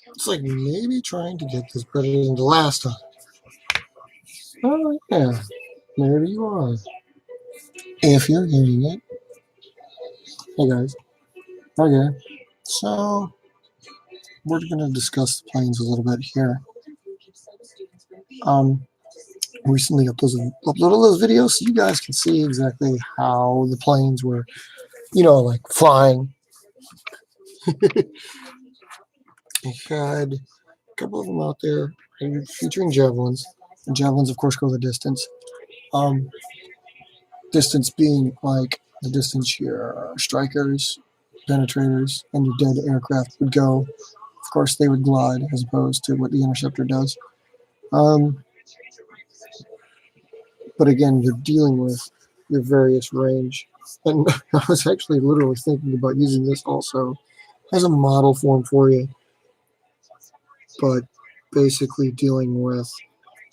It's like maybe trying to get this better than the last time. Oh, yeah. There you are. If you're hearing it. Hey, guys. Okay. So, we're going to discuss the planes a little bit here. Recently uploaded those videos so you guys can see exactly how the planes were, like flying. I had a couple of them out there featuring javelins. And javelins, of course, go the distance. Distance being like the distance your strikers, penetrators, and your dead aircraft would go. Of course, they would glide as opposed to what the interceptor does. But again, you're dealing with your various range. And I was actually literally thinking about using this also as a model form for you. But basically dealing with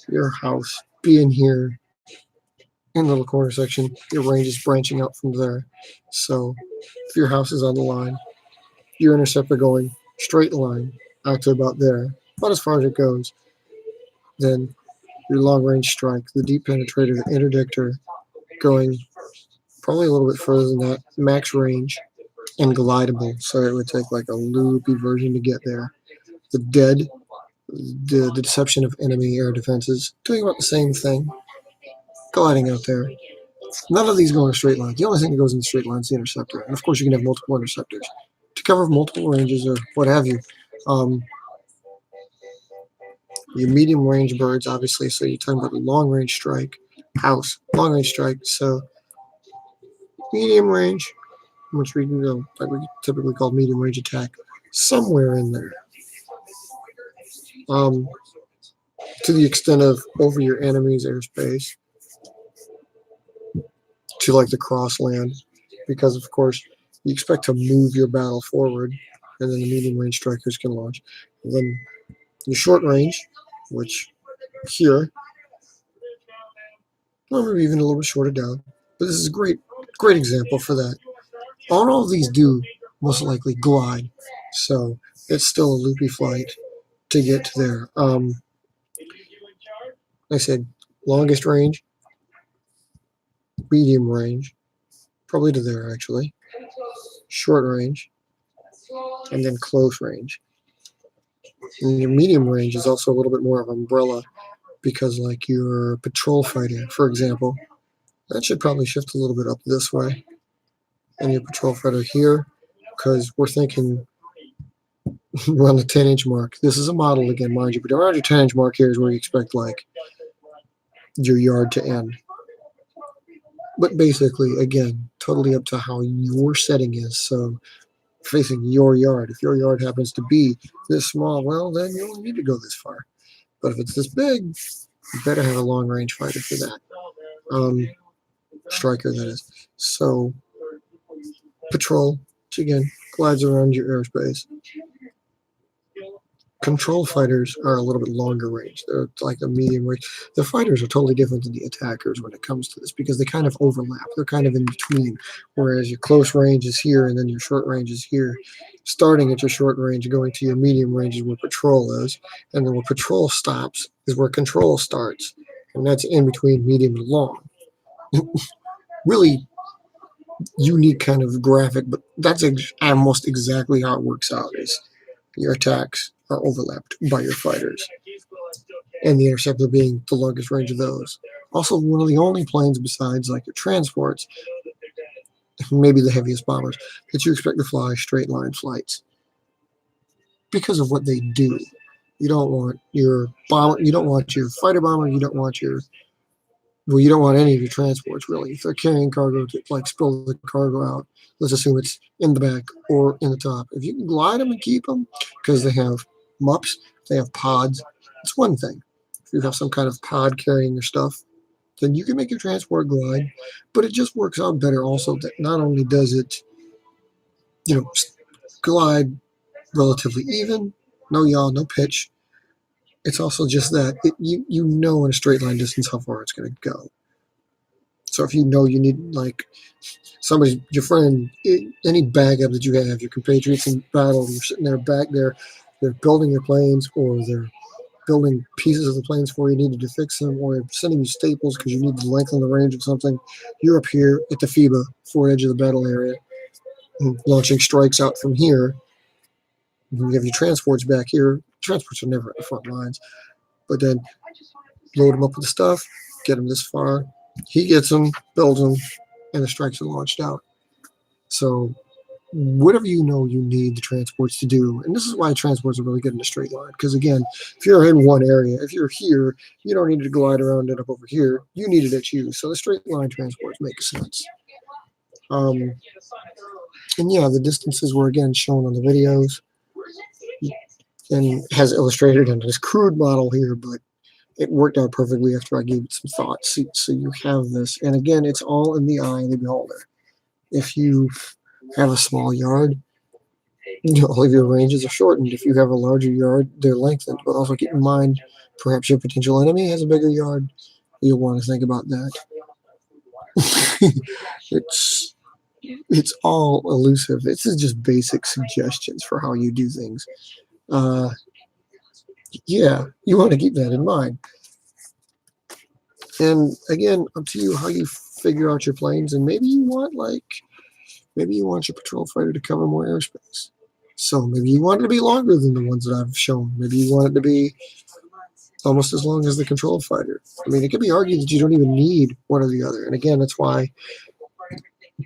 your house being here in the little corner section, your range is branching out from there. So if your house is on the line, your interceptor going straight line out to about there, about as far as it goes, then your long range strike, the deep penetrator, the interdictor, going probably a little bit further than that, max range, and glidable, so it would take like a loopy version to get there. The dead, the deception of enemy air defenses, doing about the same thing, gliding out there. None of these go in a straight line. The only thing that goes in the straight line is the interceptor. And of course, you can have multiple interceptors to cover multiple ranges or what have you. Your medium range birds, obviously, so you're talking about the long range strike, house, long range strike. So medium range, which we typically call medium range attack, somewhere in there. To the extent of over your enemy's airspace, to like the cross land, because of course you expect to move your battle forward, and then the medium range strikers can launch. And then your short range, which here, or maybe even a little bit shorter down, but this is a great example for that. All of these do most likely glide, so it's still a loopy flight to get to there. Like I said, longest range, medium range, probably to there actually, short range, and then close range. And your medium range is also a little bit more of an umbrella, because like your patrol fighter, for example, that should probably shift a little bit up this way. And your patrol fighter here, because we're thinking around the 10-inch mark. This is a model again, mind you, but around your 10-inch mark here is where you expect like your yard to end. But basically, again, totally up to how your setting is. So facing your yard, if your yard happens to be this small, well, then you only need to go this far. But if it's this big, you better have a long range fighter for that. Striker, that is. So patrol, which again glides around your airspace. Control fighters are a little bit longer range. They're like a medium range. The fighters are totally different than the attackers when it comes to this, because they kind of overlap. They're kind of in between, whereas your close range is here and then your short range is here. Starting at your short range, going to your medium range is where patrol is, and then where patrol stops is where control starts, and that's in between medium and long. Really unique kind of graphic, but that's almost exactly how it works out. Is your attacks are overlapped by your fighters, and the interceptor being the longest range of those. Also, one of the only planes besides like your transports, maybe the heaviest bombers, that you expect to fly straight line flights because of what they do. You don't want your bomber, you don't want your fighter bomber, you don't want your, well, you don't want any of your transports really. If they're carrying cargo to like spill the cargo out, let's assume it's in the back or in the top. If you can glide them and keep them because they have MUPs, they have pods, it's one thing. If you have some kind of pod carrying your stuff, then you can make your transport glide, but it just works out better also that not only does it, glide relatively even, no yaw, no pitch, it's also just that you know in a straight line distance how far it's going to go. So if you know you need like somebody's, your friend, any bag up that you have, your compatriots in battle, you're sitting there back there, they're building your planes, or they're building pieces of the planes for you, needed to fix them, or sending you staples because you need to lengthen the range of something, you're up here at the FIBA, forward edge of the battle area, launching strikes out from here. You have your transports back here. Transports are never at the front lines, but then load them up with the stuff, get them this far. He gets them, builds them, and the strikes are launched out. So whatever you know you need the transports to do, and this is why transports are really good in a straight line, because again, if you're in one area, if you're here, you don't need to glide around it up over here, you need it at you, so the straight line transports make sense. And yeah, the distances were again shown on the videos and has illustrated in this crude model here, but it worked out perfectly after I gave it some thought. So you have this, and again, it's all in the eye of the beholder. If you have a small yard, all of your ranges are shortened. If you have a larger yard, they're lengthened. But also keep in mind, perhaps your potential enemy has a bigger yard. You'll want to think about that. it's all elusive. This is just basic suggestions for how you do things. Yeah, you want to keep that in mind. And again, up to you how you figure out your planes. And maybe you want your patrol fighter to cover more airspace. So maybe you want it to be longer than the ones that I've shown. Maybe you want it to be almost as long as the control fighter. I mean, it could be argued that you don't even need one or the other. And again, that's why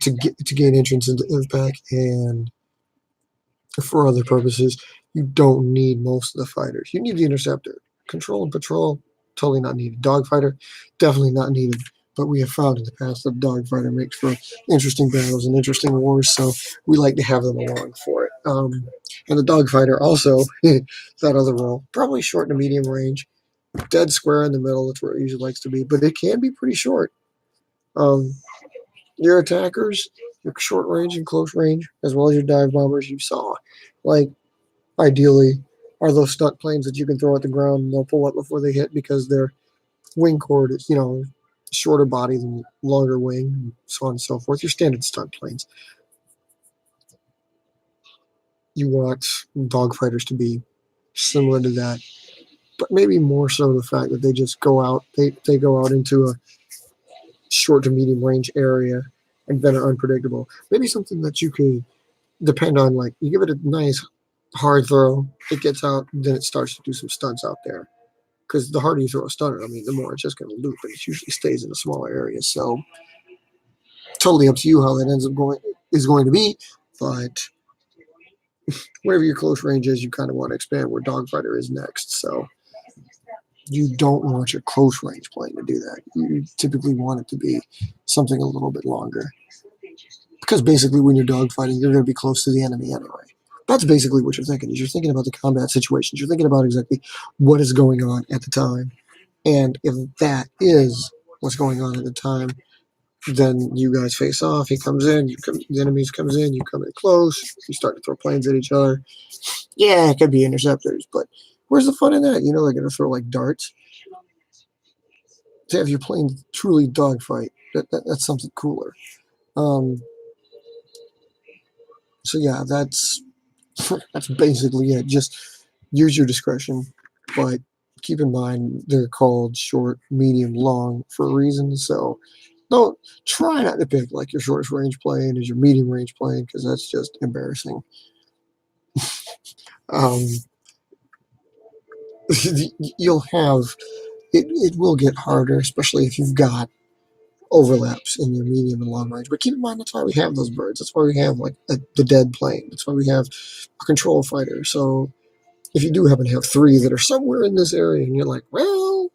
to gain entrance into IVPAC and for other purposes, you don't need most of the fighters. You need the interceptor. Control and patrol, totally not needed. Dogfighter, definitely not needed. But we have found in the past that dogfighter makes for interesting battles and interesting wars, so we like to have them along for it. And the dogfighter also, that other role, probably short to medium range, dead square in the middle. That's where it usually likes to be, but it can be pretty short. Your attackers, your short range and close range, as well as your dive bombers, you saw, like ideally, are those stunt planes that you can throw at the ground and they'll pull up before they hit because their wing chord is, shorter body than longer wing, and so on and so forth. Your standard stunt planes. You want dogfighters to be similar to that, but maybe more so the fact that they just go out, they go out into a short to medium range area and then are unpredictable. Maybe something that you could depend on, like you give it a nice hard throw, it gets out, then it starts to do some stunts out there. Because the harder you throw a stunner, the more it's just going to loop, and it usually stays in a smaller area. So totally up to you how that ends up going to be, but whatever your close range is, you kind of want to expand where dogfighter is next. So you don't want your close range plane to do that. You typically want it to be something a little bit longer, because basically when you're dogfighting, you're going to be close to the enemy anyway. That's basically what you're thinking. Is you're thinking about the combat situations. You're thinking about exactly what is going on at the time, and if that is what's going on at the time, then you guys face off. He comes in, the enemy comes in, you come in close, you start to throw planes at each other. Yeah, it could be interceptors, but where's the fun in that? They're going to throw like darts. To have your plane truly dogfight, that's something cooler. So yeah, that's basically it. Just use your discretion, but keep in mind they're called short, medium, long for a reason. So don't try not to pick like your shortest range plane as your medium range plane, because that's just embarrassing. You'll have it will get harder, especially if you've got overlaps in your medium and long range. But keep in mind that's why we have those birds. That's why we have like the dead plane. That's why we have a control fighter. So if you do happen to have three that are somewhere in this area, and you're like, well,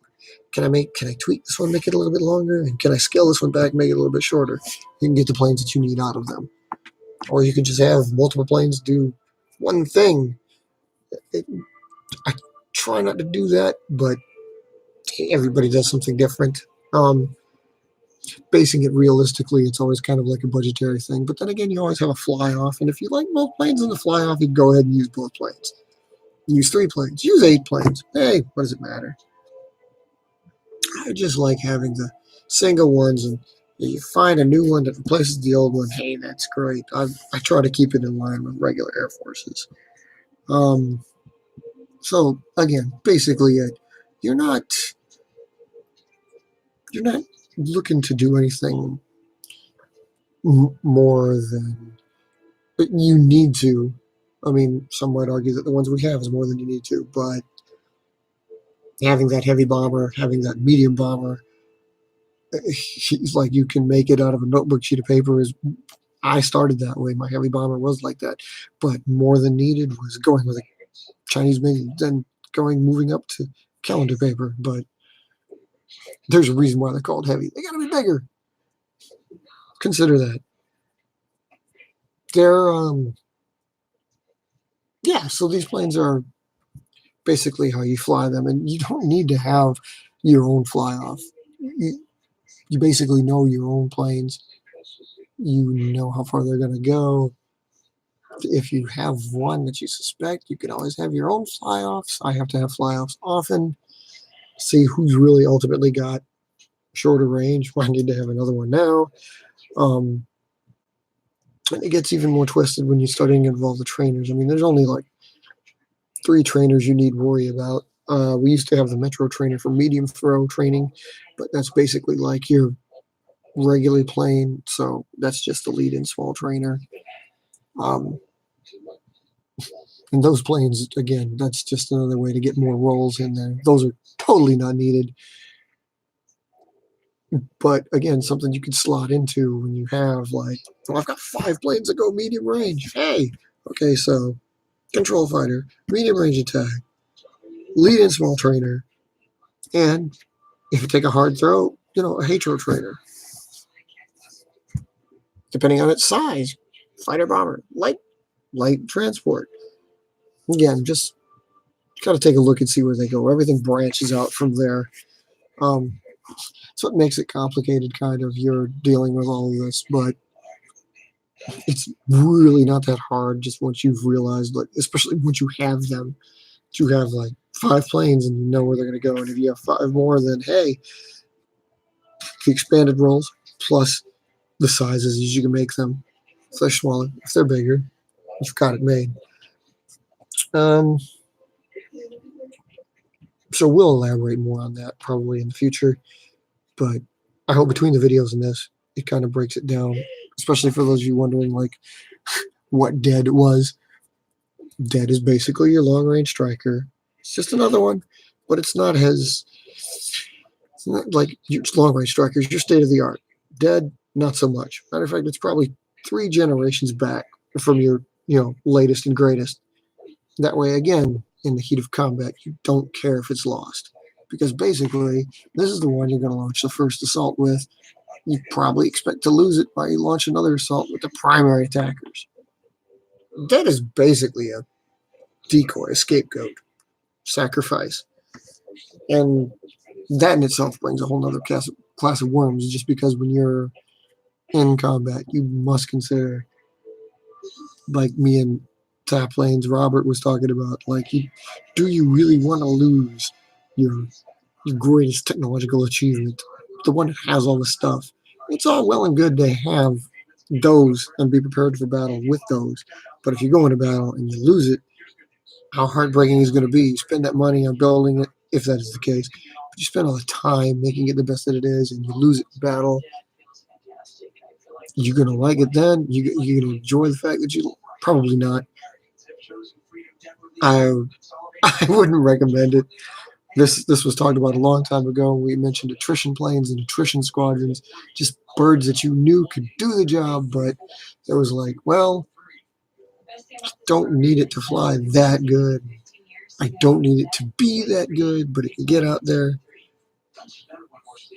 can I tweak this one, make it a little bit longer, and can I scale this one back, make it a little bit shorter? You can get the planes that you need out of them, or you can just have multiple planes do one thing. I try not to do that, but everybody does something different. Basing it realistically, it's always kind of like a budgetary thing. But then again, you always have a fly off, and if you like both planes in the fly off, you go ahead and use both planes. Use 3 planes. Use 8 planes. Hey, what does it matter? I just like having the single ones, and if you find a new one that replaces the old one, hey, that's great. I try to keep it in line with regular Air Forces. So again, basically, you're not you're not looking to do anything more than you need to. I mean, some might argue that the ones we have is more than you need to, but having that heavy bomber, having that medium bomber, like you can make it out of a notebook sheet of paper is. I started that way. My heavy bomber was like that, but more than needed was going with a Chinese mini, then moving up to calendar paper. But there's a reason why they're called heavy. They got to be bigger. Consider that. They're yeah. So these planes are basically how you fly them, and you don't need to have your own fly off. You basically know your own planes. You know how far they're going to go. If you have one that you suspect, you can always have your own fly offs. I have to have fly offs often. See who's really ultimately got shorter range. I need to have another one now. And it gets even more twisted when you're starting to involve the trainers. I mean, there's only like 3 trainers you need to worry about. We used to have the Metro trainer for medium throw training, but that's basically like your regularly plane. So that's just the lead-in small trainer. And those planes, again, that's just another way to get more rolls in there. Those are totally not needed. But again, something you could slot into when you have like, well, I've got 5 planes that go medium range. Hey, okay, so control fighter, medium range attack, lead-in small trainer, and if you take a hard throw, a Hatro trainer. Depending on its size, fighter bomber, light transport. Again, just gotta take a look and see where they go. Everything branches out from there. So it makes it complicated, kind of. You're dealing with all of this, but it's really not that hard. Just once you've realized, like, especially once you have them, you have like 5 planes and you know where they're going to go. And if you have 5 more, then hey, the expanded rolls plus the sizes as you can make them. If they're smaller, if they're bigger, you've got it made. So we'll elaborate more on that probably in the future. But I hope between the videos and this, it kind of breaks it down, especially for those of you wondering like what Dead was. Dead is basically your long range striker. It's just another one, but it's not like your long range strikers, your state of the art. Dead, not so much. Matter of fact, it's probably 3 generations back from your latest and greatest. That way, again, in the heat of combat, you don't care if it's lost. Because basically, this is the one you're going to launch the first assault with. You probably expect to lose it while you launch another assault with the primary attackers. Dead is basically a decoy, a scapegoat, sacrifice. And that in itself brings a whole other class of worms, just because when you're in combat, you must consider, like me and Tap Lanes, Robert was talking about, like, do you really want to lose your greatest technological achievement, the one that has all the stuff? It's all well and good to have those and be prepared for battle with those, but if you go into battle and you lose it, how heartbreaking is it going to be? You spend that money on building it, if that is the case, but you spend all the time making it the best that it is, and you lose it in battle. You're going to like it then? You're going to enjoy the fact that you... Probably not. I wouldn't recommend it. This was talked about a long time ago. We mentioned attrition planes and attrition squadrons, just birds that you knew could do the job, but it was like, well, don't need it to fly that good. I don't need it to be that good, but it can get out there.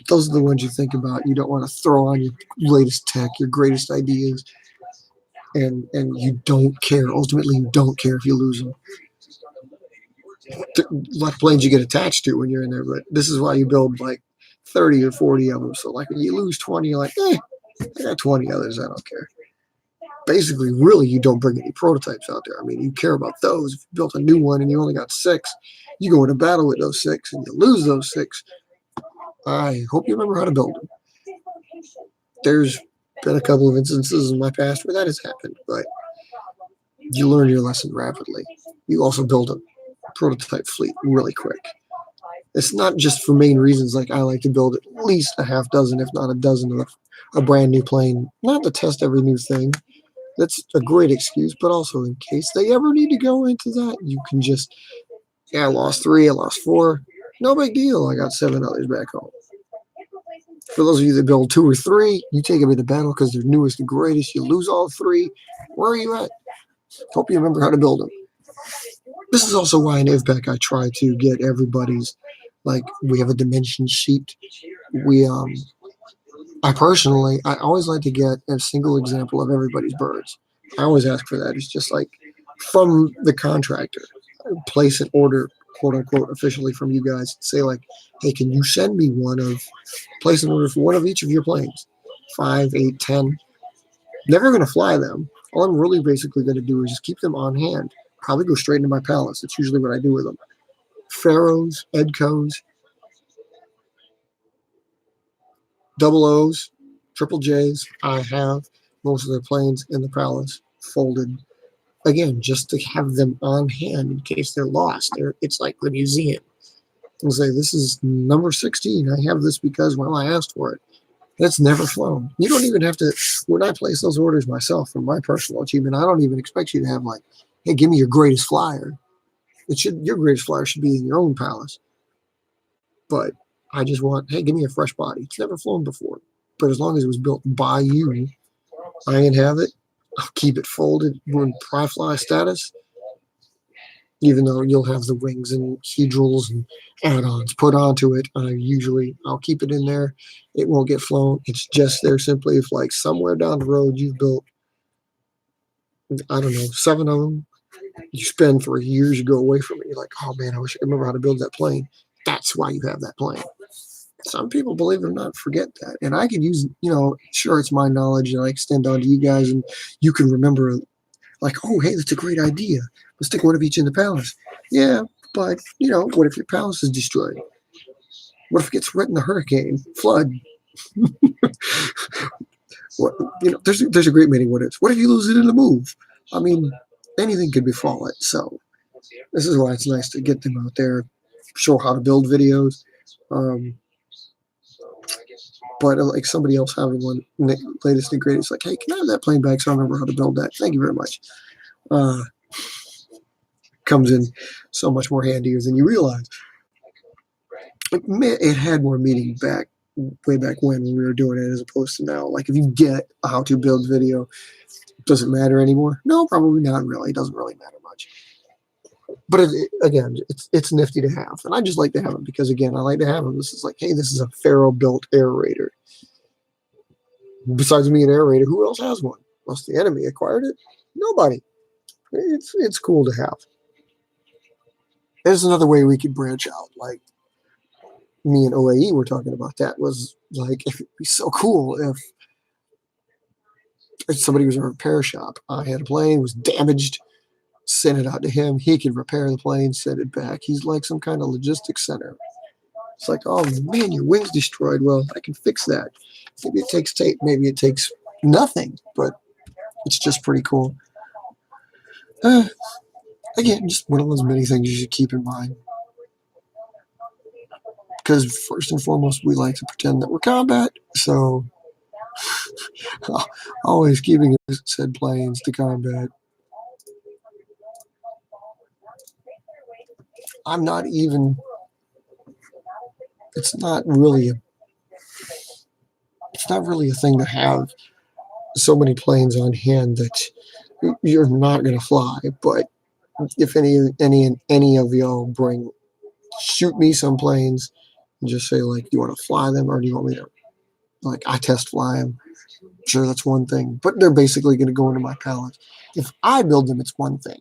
Those are the ones you think about. You don't want to throw on your latest tech, your greatest ideas, and you don't care. Ultimately, you don't care if you lose them. A lot of planes you get attached to when you're in there, but this is why you build like 30 or 40 of them. So like when you lose 20, you're like, I got 20 others. I don't care. Basically, really, you don't bring any prototypes out there. I mean, you care about those. If you built a new one and you only got 6, you go into battle with those 6 and you lose those 6. I hope you remember how to build them. There's been a couple of instances in my past where that has happened, but you learn your lesson rapidly. You also build them. prototype fleet really quick. It's not just for main reasons. Like I like to build at least a half dozen, if not a dozen, of a brand new plane, not to test every new thing. That's a great excuse, but also in case they ever need to go into that, you can just, yeah, I lost 3, I lost 4. No big deal. I got 7 others back home. For those of you that build 2 or 3, you take them into battle because they're newest and greatest. You lose all 3. Where are you at? Hope you remember how to build them. This is also why in IVPAC I try to get everybody's, like, we have a dimension sheet. I personally, I always like to get a single example of everybody's birds. I always ask for that. It's just like from the contractor, place an order, quote unquote, officially from you guys. Say like, hey, can you send me place an order for one of each of your planes? 5, 8, 10. Never going to fly them. All I'm really basically going to do is just keep them on hand. Probably go straight into my palace. That's usually what I do with them. Pharaohs, Edcos, double O's, triple J's. I have most of their planes in the palace folded. Again, just to have them on hand in case they're lost. It's like the museum. And say, this is number 16. I have this because, well, I asked for it. It's never flown. You don't even have to, when I place those orders myself for my personal achievement, I don't even expect you to have like, hey, give me your greatest flyer. Your greatest flyer should be in your own palace. But I just want, hey, give me a fresh body. It's never flown before. But as long as it was built by you, I can have it. I'll keep it folded. We're in fly status. Even though you'll have the wings and hedrils and add-ons put onto it, I'll keep it in there. It won't get flown. It's just there simply if like somewhere down the road you've built, I don't know, 7 of them. You spend for years, you go away from it. You're like, oh man, I wish I could remember how to build that plane. That's why you have that plane. Some people, believe it or not, forget that. And I can use, sure, it's my knowledge and I extend on to you guys and you can remember like, oh, hey, that's a great idea. Let's stick one of each in the palace. Yeah, but, what if your palace is destroyed? What if it gets wet in the hurricane, flood? There's a great many what ifs. What if you lose it in a move? I mean, anything could befall it. So this is why it's nice to get them out there, show how to build videos. But like somebody else having one, latest and greatest, like, hey, can I have that plane back so I remember how to build that? Thank you very much. Comes in so much more handier than you realize. It had more meaning way back when we were doing it as opposed to now. Like if you get a how to build video, does it matter anymore? No, probably not really. It doesn't really matter much. But again, it's nifty to have. And I just like to have them because, again, I like to have them. This is like, hey, this is a Pharaoh-built aerator. Besides me and aerator, who else has one? Unless the enemy acquired it? Nobody. It's cool to have. There's another way we could branch out. Like me and OAE were talking about that was like, it'd be so cool if somebody was in a repair shop. I had a plane, was damaged, sent it out to him. He could repair the plane, send it back. He's like some kind of logistics center. It's like, oh man, your wing's destroyed. Well, I can fix that. Maybe it takes tape. Maybe it takes nothing, but it's just pretty cool. Again, just one of those many things you should keep in mind. Because first and foremost, we like to pretend that we're combat. So always keeping said planes to combat. I'm not even, it's not really a thing to have so many planes on hand that you're not going to fly. But if any of y'all shoot me some planes and just say like, do you want to fly them or do you want me to, like, I test fly them? Sure, that's one thing, but they're basically going to go into my palace. If I build them, it's one thing.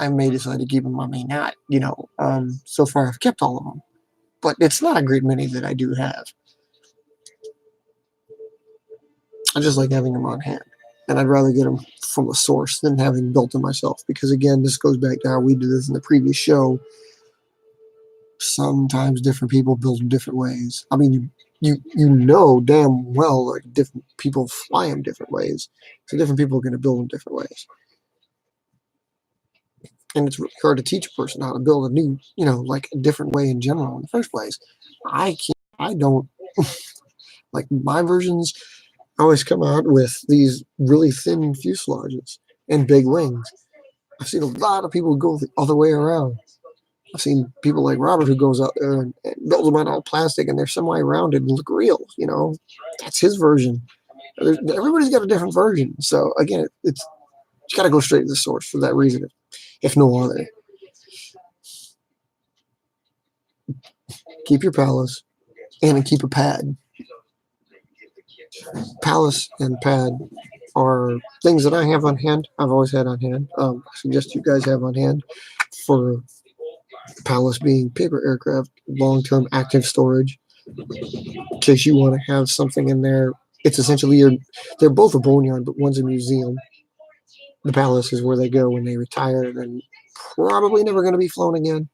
I may decide to keep them, I may not, so far I've kept all of them, but it's not a great many that I do have. I just like having them on hand, and I'd rather get them from a source than having built them myself, because again, this goes back to how we did this in the previous show. Sometimes different people build them different ways. I mean, you know damn well like different people fly them different ways, so different people are going to build them different ways. and it's really hard to teach a person how to build a new, like a different way in general in the first place. I can't. I don't like my versions. Always come out with these really thin fuselages and big wings. I've seen a lot of people go the other way around. I've seen people like Robert who goes out there and builds them out all plastic and they're semi-rounded and look real. That's his version. Everybody's got a different version. So again, it's you got to go straight to the source for that reason, if no other. Keep your palace and keep a pad. Palace and pad are things that I have on hand. I've always had on hand. I suggest you guys have on hand for Palace being paper aircraft, long-term active storage. In case you want to have something in there, it's essentially they're both a boneyard, but one's a museum. The Palace is where they go when they retire, and probably never going to be flown again.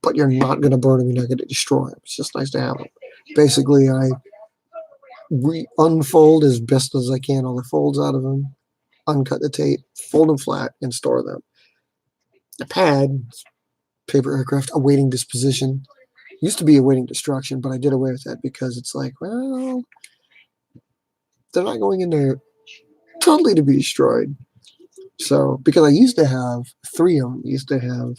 But you're not going to burn them. You're not going to destroy them. It's just nice to have them. Basically, I unfold as best as I can all the folds out of them, uncut the tape, fold them flat, and store them. The pad, paper aircraft, awaiting disposition. Used to be awaiting destruction, but I did away with that because it's like, well, they're not going in there totally to be destroyed. So, because I used to have 3 of them, used to have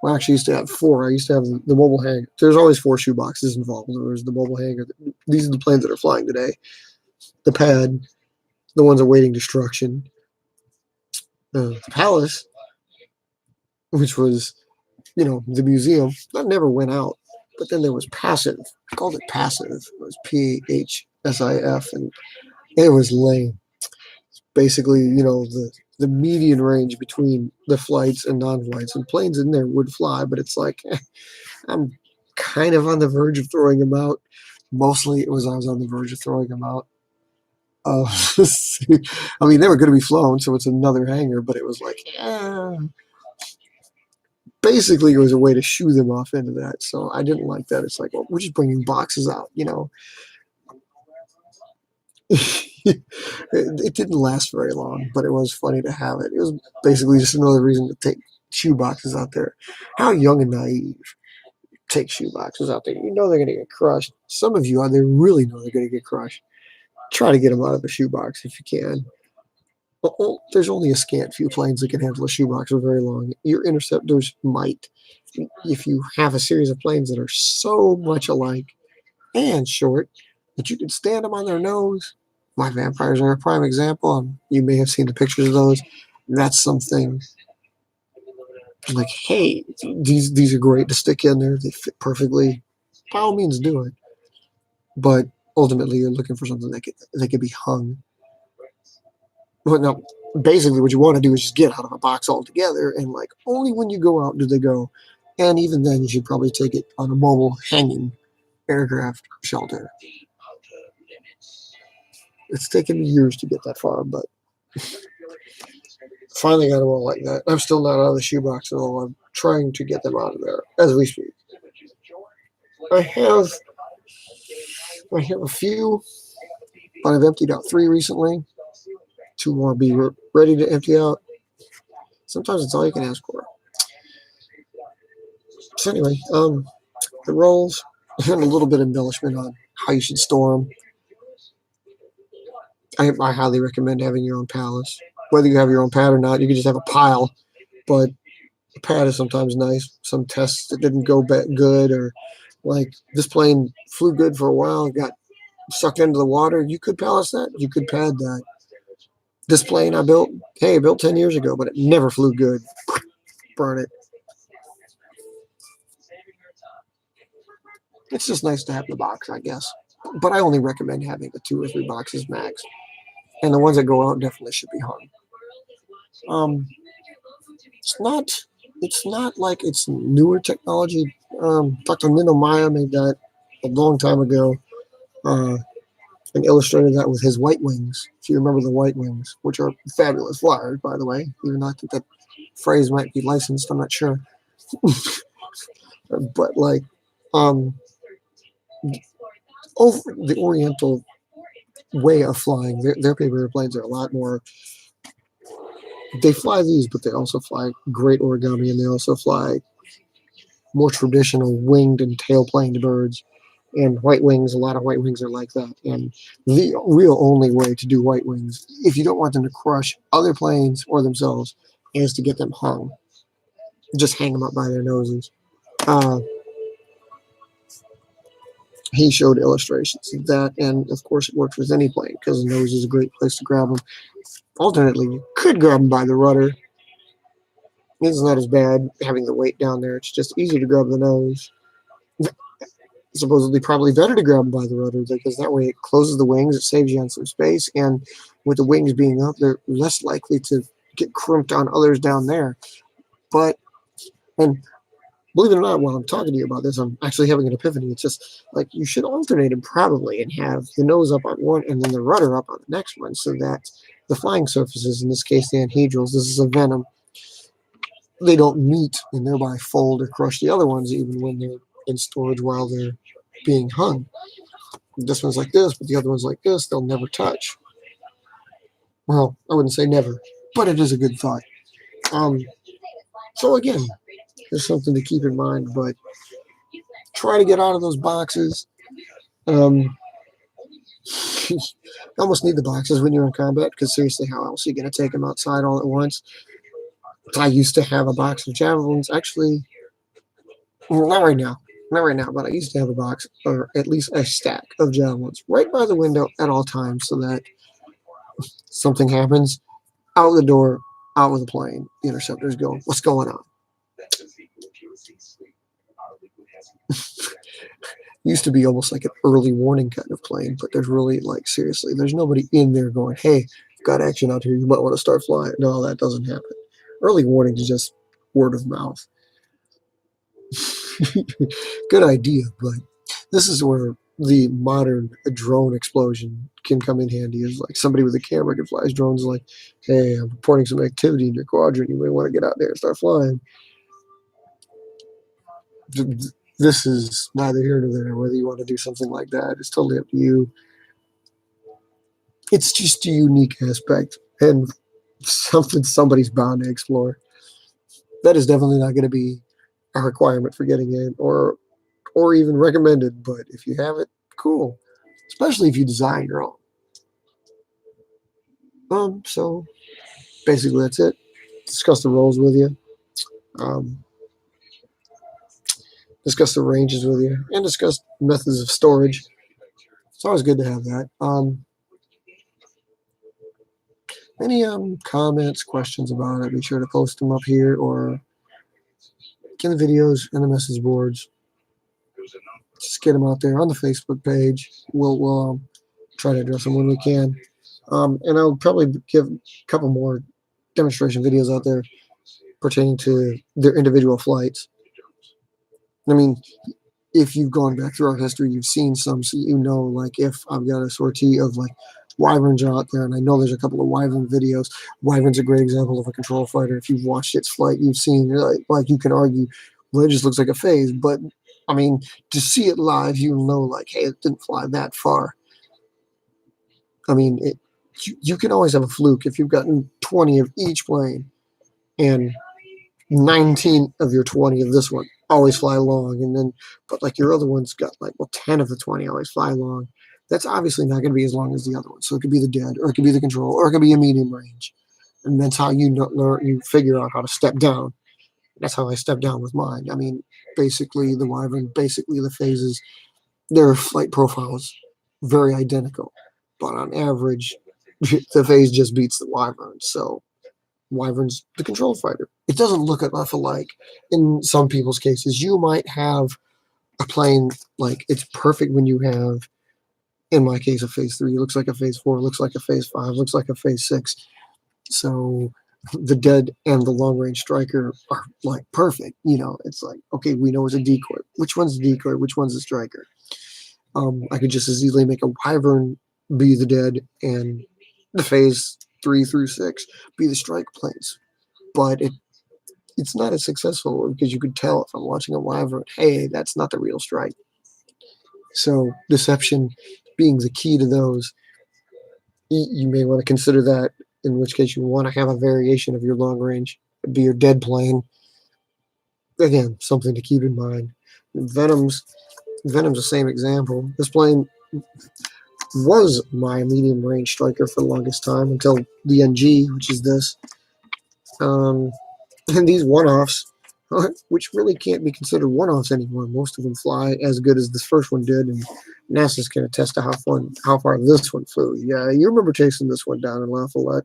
4. I used to have the mobile hangar. There's always 4 shoe boxes involved. There's the mobile hangar. These are the planes that are flying today. The pad, the ones awaiting destruction. The Palace, which was, the museum, that never went out. But then there was passive. I called it passive. It was PHSIF, and it was lame. Basically, the median range between the flights and non-flights, and planes in there would fly, but it's like I'm kind of on the verge of throwing them out. Mostly I was on the verge of throwing them out. I mean, they were going to be flown, so it's another hangar, but it was like, basically it was a way to shoo them off into that. So I didn't like that. It's like, well, we're just bringing boxes out, It didn't last very long, but it was funny to have it. It was basically just another reason to take shoe boxes out there. How young and naive take shoe boxes out there. You know they're going to get crushed. Some of you out there really know they're going to get crushed. Try to get them out of a shoebox if you can. There's only a scant few planes that can handle a shoebox for very long. Your interceptors might. If you have a series of planes that are so much alike and short that you can stand them on their nose. My vampires are a prime example. You may have seen the pictures of those. That's something like, hey, these are great to stick in there. They fit perfectly. By all means, do it. But ultimately, you're looking for something that can be hung. But no, basically, what you want to do is just get out of a box altogether, and like only when you go out do they go. And even then, you should probably take it on a mobile hanging aircraft shelter. It's taken me years to get that far, but finally got them all like that. I'm still not out of the shoebox at all. I'm trying to get them out of there as we speak. I have a few, but I've emptied out 3 recently. 2 more be ready to empty out. Sometimes it's all you can ask for. So anyway, the rolls and a little bit of embellishment on how you should store them. I highly recommend having your own palace. Whether you have your own pad or not, you can just have a pile. But a pad is sometimes nice. Some tests that didn't go good, or like this plane flew good for a while, got sucked into the water. You could palace that. You could pad that. This plane I built 10 years ago, but it never flew good. Burn it. It's just nice to have the box, I guess. But I only recommend having the 2 or 3 boxes max. And the ones that go out definitely should be hung. It's not like it's newer technology. Dr. Nino Maya made that a long time ago, and illustrated that with his white wings. If you remember the white wings, which are fabulous flyers, by the way, even though I think that phrase might be licensed, I'm not sure. But like, over the Oriental way of flying, their paper airplanes are a lot more They fly these, but they also fly great origami, and they also fly more traditional winged and tail-planed birds. And white wings, a lot of white wings are like that. And the real only way to do white wings, if you don't want them to crush other planes or themselves, is to get them hung. Just hang them up by their noses. Uh, he showed illustrations of that, and of course it works with any plane because the nose is a great place to grab them. Alternately, you could grab them by the rudder. It's not as bad having the weight down there. It's just easier to grab the nose. Supposedly probably better to grab them by the rudder because that way it closes the wings, it saves you on some space, and with the wings being up, they're less likely to get crimped on others down there. But, and believe it or not, while I'm talking to you about this, I'm actually having an epiphany. It's just like you should alternate them probably and have the nose up on one and then the rudder up on the next one so that the flying surfaces, in this case the anhedrals, this is a venom, they don't meet and thereby fold or crush the other ones even when they're in storage while they're being hung. This one's like this, but the other one's like this. They'll never touch. Well, I wouldn't say never, but it is a good thought. So again, there's something to keep in mind, but try to get out of those boxes. You almost need the boxes when you're in combat because seriously, how else are you going to take them outside all at once? I used to have a box of javelins. Actually, well, not right now. Not right now, but I used to have a box, or at least a stack of javelins right by the window at all times so that something happens, out the door, out with the plane. The interceptors go, what's going on? Used to be almost like an early warning kind of plane, but there's really, like, seriously, there's nobody in there going, hey, got action out here, you might want to start flying. No, that doesn't happen. Early warning is just word of mouth. Good idea, but this is where the modern drone explosion can come in handy. Is like somebody with a camera can fly his drones like, hey, I'm reporting some activity in your quadrant. You may want to get out there and start flying. This is neither here nor there. Whether you want to do something like that, it's totally up to you. It's just a unique aspect and something somebody's bound to explore. That is definitely not going to be a requirement for getting in or even recommended, but if you have it, cool. Especially if you design your own. So basically that's it. Discuss the roles with you. Discuss the ranges with you, and discuss methods of storage. It's always good to have that. Any comments, questions about it, be sure to post them up here or get the videos and the message boards. Just get them out there on the Facebook page. We'll try to address them when we can. And I'll probably give a couple more demonstration videos out there pertaining to their individual flights. I mean, if you've gone back through our history, you've seen some, so you know, like if I've got a sortie of like wyverns out there, and I know there's a couple of wyvern videos. Wyvern's a great example of a control fighter. If you've watched its flight, you've seen like you can argue, well, it just looks like a phase, but I mean, to see it live, you know, like, hey, it didn't fly that far. I mean, you can always have a fluke if you've gotten 20 of each plane, and 19 of your 20 of this one always fly long, and then but like your other one's got like 10 of the 20 always fly long. That's obviously not going to be as long as the other one. So it could be the dead, or it could be the control, or it could be a medium range, and that's how you learn. You figure out how to step down. That's how I step down with mine. I mean, basically the wyvern, basically the phases, their flight profiles very identical, but on average, the phase just beats the wyvern. So wyvern's the control fighter. It doesn't look enough alike. In some people's cases, you might have a plane like it's perfect when you have, in my case, a phase 3 looks like a phase 4, looks like a phase 5, looks like a phase 6. So the dead and the long range striker are like perfect. You know, it's like, okay, we know it's a decoy. Which one's the decoy? Which one's the striker? I could just as easily make a wyvern be the dead and the phase 3 through 6 be the strike planes. But it's not as successful because you could tell if I'm watching a wyvern, hey, that's not the real strike. So deception being the key to those, you may want to consider that in which case you want to have a variation of your long range. It'd be your dead plane. Again, something to keep in mind. Venom's the same example. This plane was my medium range striker for the longest time until the NG, which is this. And these one-offs, which really can't be considered one-offs anymore. Most of them fly as good as this first one did, and NASA's can attest to how far this one flew. Yeah, you remember chasing this one down in Lafayette.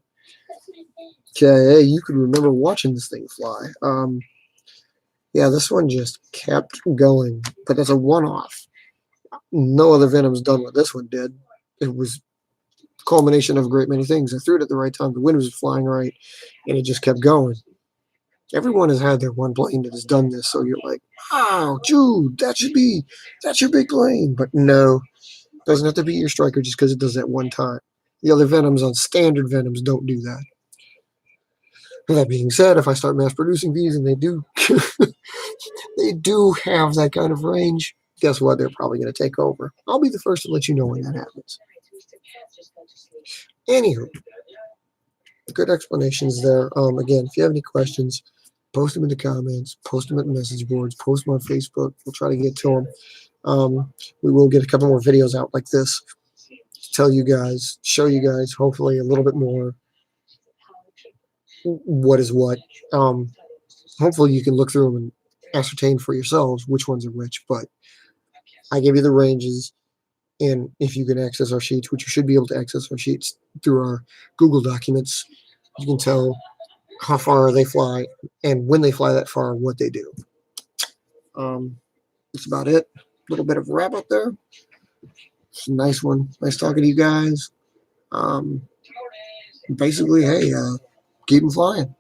Okay, you could remember watching this thing fly. Yeah, this one just kept going, but that's a one-off. No other Venom's done what this one did. It was a culmination of a great many things. I threw it at the right time. The wind was flying right, and it just kept going. Everyone has had their one plane that has done this, so you're like, wow, Jude, that's your big plane. But no, it doesn't have to be your striker just because it does that one time. The other Venoms on standard Venoms don't do that. That being said, if I start mass producing these and they do they do have that kind of range, guess what? They're probably going to take over. I'll be the first to let you know when that happens. Anywho, good explanations there. Again, if you have any questions, post them in the comments, post them at the message boards, post them on Facebook. We'll try to get to them. We will get a couple more videos out like this to tell you guys, show you guys, hopefully a little bit more what is what. Hopefully you can look through them and ascertain for yourselves which ones are which, but I gave you the ranges, and if you can access our sheets, which you should be able to access our sheets through our Google documents, you can tell how far they fly and when they fly that far, what they do. That's about it. A little bit of wrap up there. It's a nice one. Nice talking to you guys. Basically, hey, keep them flying.